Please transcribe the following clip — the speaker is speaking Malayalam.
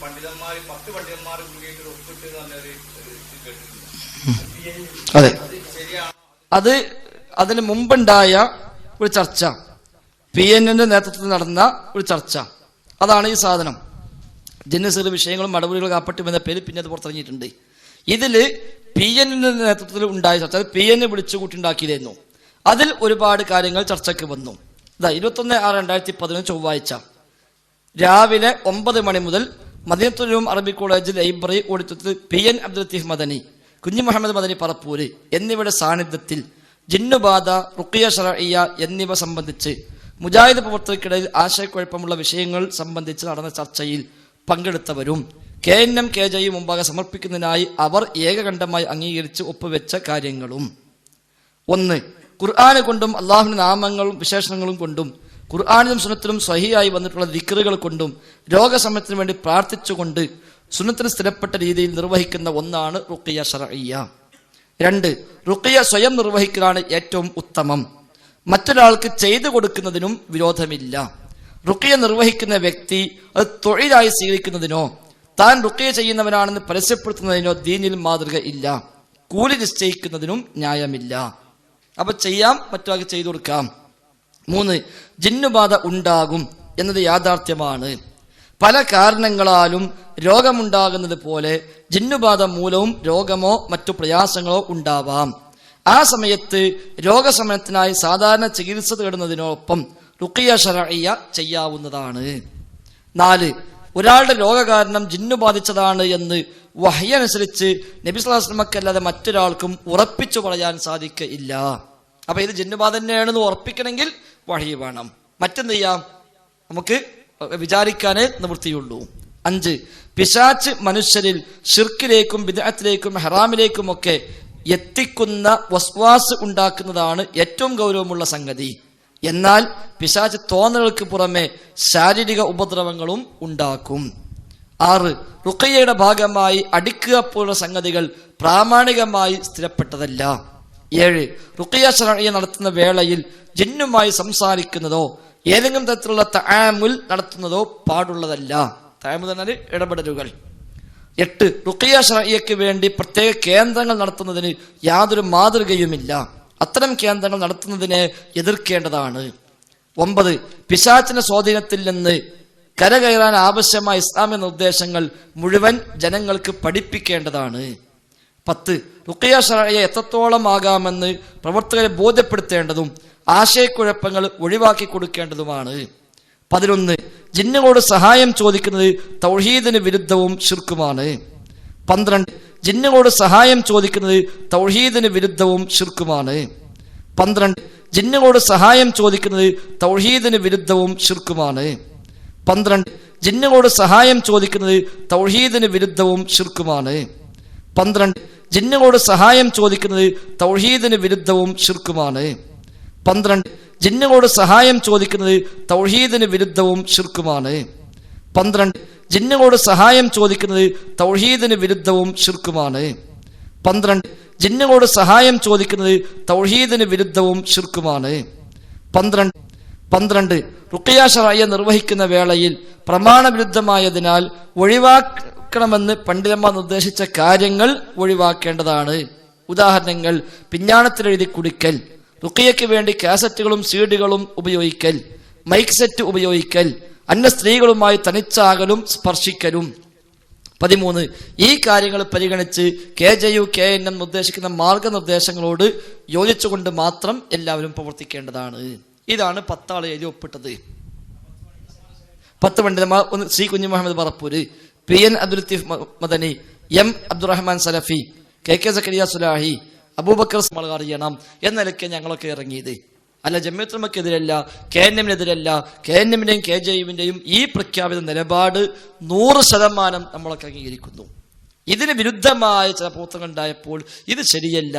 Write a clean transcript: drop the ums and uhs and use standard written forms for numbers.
പണ്ഡിതന്മാർ 10 പണ്ഡിതന്മാർ കൂടിയിട്ട് ഒപ്പിട്ട് നല്ലൊരു അതെ, അത് അതിന് മുമ്പുണ്ടായ ഒരു ചർച്ച, PNന്റെ നേതൃത്വത്തിൽ നടന്ന ഒരു ചർച്ച, അതാണ് ഈ സാധനം. ജിന്നസിർ വിഷയങ്ങളും മടപടികളും കാപ്പറ്റും എന്ന പേര് പിന്നെ അത് പുറത്തിറങ്ങിയിട്ടുണ്ട്. ഇതില് PNന്റെ നേതൃത്വത്തിൽ ഉണ്ടായ ചർച്ച, അത് PN വിളിച്ചു കൂട്ടിണ്ടാക്കിയതായിരുന്നു. അതിൽ ഒരുപാട് കാര്യങ്ങൾ ചർച്ചയ്ക്ക് വന്നു. 21/6/2011 ചൊവ്വാഴ്ച രാവിലെ 9 മണി മുതൽ മദീനത്തുൽ ഉലൂം അറബി കോളേജ് ലൈബ്രറി ഓഡിറ്റോറിയത്തിൽ PN അബ്ദുൽ ലത്തീഫ് മദനി, കുഞ്ഞി മുഹമ്മദ് മദനി പറപ്പൂര് എന്നിവരുടെ സാന്നിധ്യത്തിൽ ജിന്നുബാധ, റുഖിയ ശർഇയ്യ എന്നിവ സംബന്ധിച്ച് മുജാഹിദ് പ്രവർത്തകർക്കിടയിൽ ആശയക്കുഴപ്പമുള്ള വിഷയങ്ങൾ സംബന്ധിച്ച് നടന്ന ചർച്ചയിൽ പങ്കെടുത്തവരും KNM KJ മുമ്പാകെ സമർപ്പിക്കുന്നതിനായി അവർ ഏകകണ്ഠമായി അംഗീകരിച്ച് ഒപ്പുവെച്ച കാര്യങ്ങളും: 1. ഖുർആന് കൊണ്ടും അള്ളാഹുവിന്റെ നാമങ്ങളും വിശേഷണങ്ങളും കൊണ്ടും ഖുർആനിലും സുന്നത്തിലും സ്വഹീഹായി വന്നിട്ടുള്ള ദിക്റുകൾ കൊണ്ടും രോഗശമനത്തിന് വേണ്ടി പ്രാർത്ഥിച്ചുകൊണ്ട് സുന്നത്തിന് സ്ഥിരപ്പെട്ട രീതിയിൽ നിർവഹിക്കുന്ന ഒന്നാണ് റുഖിയ ശർഇയ്യ. 2. റുഖിയ സ്വയം നിർവഹിക്കലാണ് ഏറ്റവും ഉത്തമം. മറ്റൊരാൾക്ക് ചെയ്തു കൊടുക്കുന്നതിനും വിരോധമില്ല. റുഖിയ നിർവഹിക്കുന്ന വ്യക്തി അത് തൊഴിലായി സ്വീകരിക്കുന്നതിനോ താൻ റുഖിയ ചെയ്യുന്നവനാണെന്ന് പരസ്യപ്പെടുത്തുന്നതിനോ ദീനിൽ മാതൃക ഇല്ല. കൂലി നിശ്ചയിക്കുന്നതിനും ന്യായമില്ല. അപ്പൊ ചെയ്യാം, മറ്റൊരാൾക്ക് ചെയ്തു കൊടുക്കാം. 3. ജിന്നുബാധ ഉണ്ടാകും എന്നത് യാഥാർത്ഥ്യമാണ്. പല കാരണങ്ങളാലും രോഗമുണ്ടാകുന്നത് പോലെ ജിന്നുബാധ മൂലവും രോഗമോ മറ്റു പ്രയാസങ്ങളോ ഉണ്ടാവാം. ആ സമയത്ത് രോഗശമനത്തിനായി സാധാരണ ചികിത്സ തേടുന്നതിനോടൊപ്പം റുഖിയ ശർഇയ്യ ചെയ്യാവുന്നതാണ്. 4. ഒരാളുടെ രോഗകാരണം ജിന്നു ബാധിച്ചതാണ് എന്ന് വഹ്യ് അനുസരിച്ച് നബി സ്വല്ലല്ലാഹു അലൈഹി വസല്ലമക്കല്ലാതെ മറ്റൊരാൾക്കും ഉറപ്പിച്ചു പറയാൻ സാധിക്കില്ല. അപ്പൊ ഇത് ജിന്നുബാധ തന്നെയാണെന്ന് ഉറപ്പിക്കണമെങ്കിൽ വഹ്യ് വേണം. മറ്റെന്ത് ചെയ്യാം? നമുക്ക് വിചാരിക്കാനേ നിവൃത്തിയുള്ളൂ. 5. പിശാച്ച് മനുഷ്യരിൽ ശിർക്കിലേക്കും ബിദ്അത്തിലേക്കും ഹറാമിലേക്കും ഒക്കെ എത്തിക്കുന്ന വസ്വാസ് ഉണ്ടാക്കുന്നതാണ് ഏറ്റവും ഗൗരവമുള്ള സംഗതി. എന്നാൽ പിശാച്ച് തോന്നലുകൾക്ക് പുറമെ ശാരീരിക ഉപദ്രവങ്ങളും ഉണ്ടാക്കും. 6. റുഖിയയുടെ ഭാഗമായി അടിക്കുക പോലുള്ള സംഗതികൾ പ്രാമാണികമായി സ്ഥിരപ്പെട്ടതല്ല. 7. റുഖിയ ശർഇയ്യ നടത്തുന്ന വേളയിൽ ജിന്നുമായി സംസാരിക്കുന്നതോ ഏതെങ്കിലും തരത്തിലുള്ള തആമുൽ നടത്തുന്നതോ പാടുള്ളതല്ല. തആമുൽ എന്നാൽ ഇടപെടലുകൾ. 8. റുഖിയ ശർഇയ്യക്ക് വേണ്ടി പ്രത്യേക കേന്ദ്രങ്ങൾ നടത്തുന്നതിന് യാതൊരു മാതൃകയുമില്ല. അത്തരം കേന്ദ്രങ്ങൾ നടത്തുന്നതിനെ എതിർക്കേണ്ടതാണ്. 9. പിശാചിന്റെ സ്വാധീനത്തിൽ നിന്ന് കരകയറാൻ ആവശ്യമായ ഇസ്ലാമിക നിർദ്ദേശങ്ങൾ മുഴുവൻ ജനങ്ങൾക്ക് പഠിപ്പിക്കേണ്ടതാണ്. 10. റുഖിയ ശർഇയ്യ എത്രത്തോളം ആകാമെന്ന് പ്രവർത്തകരെ ബോധ്യപ്പെടുത്തേണ്ടതും ആശയക്കുഴപ്പങ്ങൾ ഒഴിവാക്കി കൊടുക്കേണ്ടതുമാണ്. 11. ജിന്നുകളോട് സഹായം ചോദിക്കുന്നത് തൗഹീദിന് വിരുദ്ധവും ശിർക്കുമാണ്. 12. ജിന്നുകളോട് സഹായം ചോദിക്കുന്നത് തൗഹീദിന് വിരുദ്ധവും ശിർക്കുമാണ്. 12. ജിന്നുകളോട് സഹായം ചോദിക്കുന്നത് തൗഹീദിന് വിരുദ്ധവും ശിർക്കുമാണ്. 12. ജിന്നുകളോട് സഹായം ചോദിക്കുന്നത് തൗഹീദിന് വിരുദ്ധവും ശിർക്കുമാണ്. 12. ജിന്നുകളോട് സഹായം ചോദിക്കുന്നത് തൗഹീദിന് വിരുദ്ധവും ശിർക്കുമാണ്. 12. ജിന്നുകളോട് സഹായം ചോദിക്കുന്നത് തൗഹീദിന് വിരുദ്ധവും ശിർക്കുമാണ്. 12. ജിന്നുകളോട് സഹായം ചോദിക്കുന്നത് തൗഹീദിന് വിരുദ്ധവും ശിർക്കുമാണ്. 12. ജിന്നുകളോട് സഹായം ചോദിക്കുന്നത് തൗഹീദിന് വിരുദ്ധവും ശിർക്കുമാണ്. 12. റുഖിയ ശർഇയ്യ നിർവഹിക്കുന്ന വേളയിൽ പ്രമാണവിരുദ്ധമായതിനാൽ ഒഴിവാക്കണമെന്ന് പണ്ഡിതന്മാർ നിർദ്ദേശിച്ച കാര്യങ്ങൾ ഒഴിവാക്കേണ്ടതാണ്. ഉദാഹരണങ്ങൾ: പിഞ്ഞാണത്തിലെഴുതി കുടിക്കൽ, റുഖിയയ്ക്ക് വേണ്ടി കാസറ്റുകളും സീഡികളും ഉപയോഗിക്കൽ, മൈക്ക് സെറ്റ് ഉപയോഗിക്കൽ, അന്യ സ്ത്രീകളുമായി തനിച്ചാകലും സ്പർശിക്കലും. 13. ഈ കാര്യങ്ങൾ പരിഗണിച്ച് KJU KNM നിർദ്ദേശിക്കുന്ന മാർഗനിർദ്ദേശങ്ങളോട് യോജിച്ചുകൊണ്ട് മാത്രം എല്ലാവരും പ്രവർത്തിക്കേണ്ടതാണ്. ഇതാണ് 10 ആൾ എഴുതി ഒപ്പിട്ടത്. 10 പണ്ഡിതന്മാർ: സി കുഞ്ഞി മുഹമ്മദ് പറപ്പൂര്, PN അബ്ദുൽ ലത്തീഫ് മദനി, M അബ്ദുറഹ്മാൻ സലഫി, KK സക്കരിയ സുലാഹി, അബൂബക്കർ അറിയണം എന്ന നിലയ്ക്ക് ഞങ്ങളൊക്കെ ഇറങ്ങിയത്. അല്ല, ജമിഅത്തുൽ ഉലമക്കെതിരല്ല, KNM-നെതിരല്ല. KNM-ന്റെയും KJU-വിന്റെയും ഈ പ്രഖ്യാപിത നിലപാട് 100% നമ്മളൊക്കെ അംഗീകരിക്കുന്നു. ഇതിന് വിരുദ്ധമായ ചില പ്രവർത്തനങ്ങൾ ഉണ്ടായപ്പോൾ ഇത് ശരിയല്ല.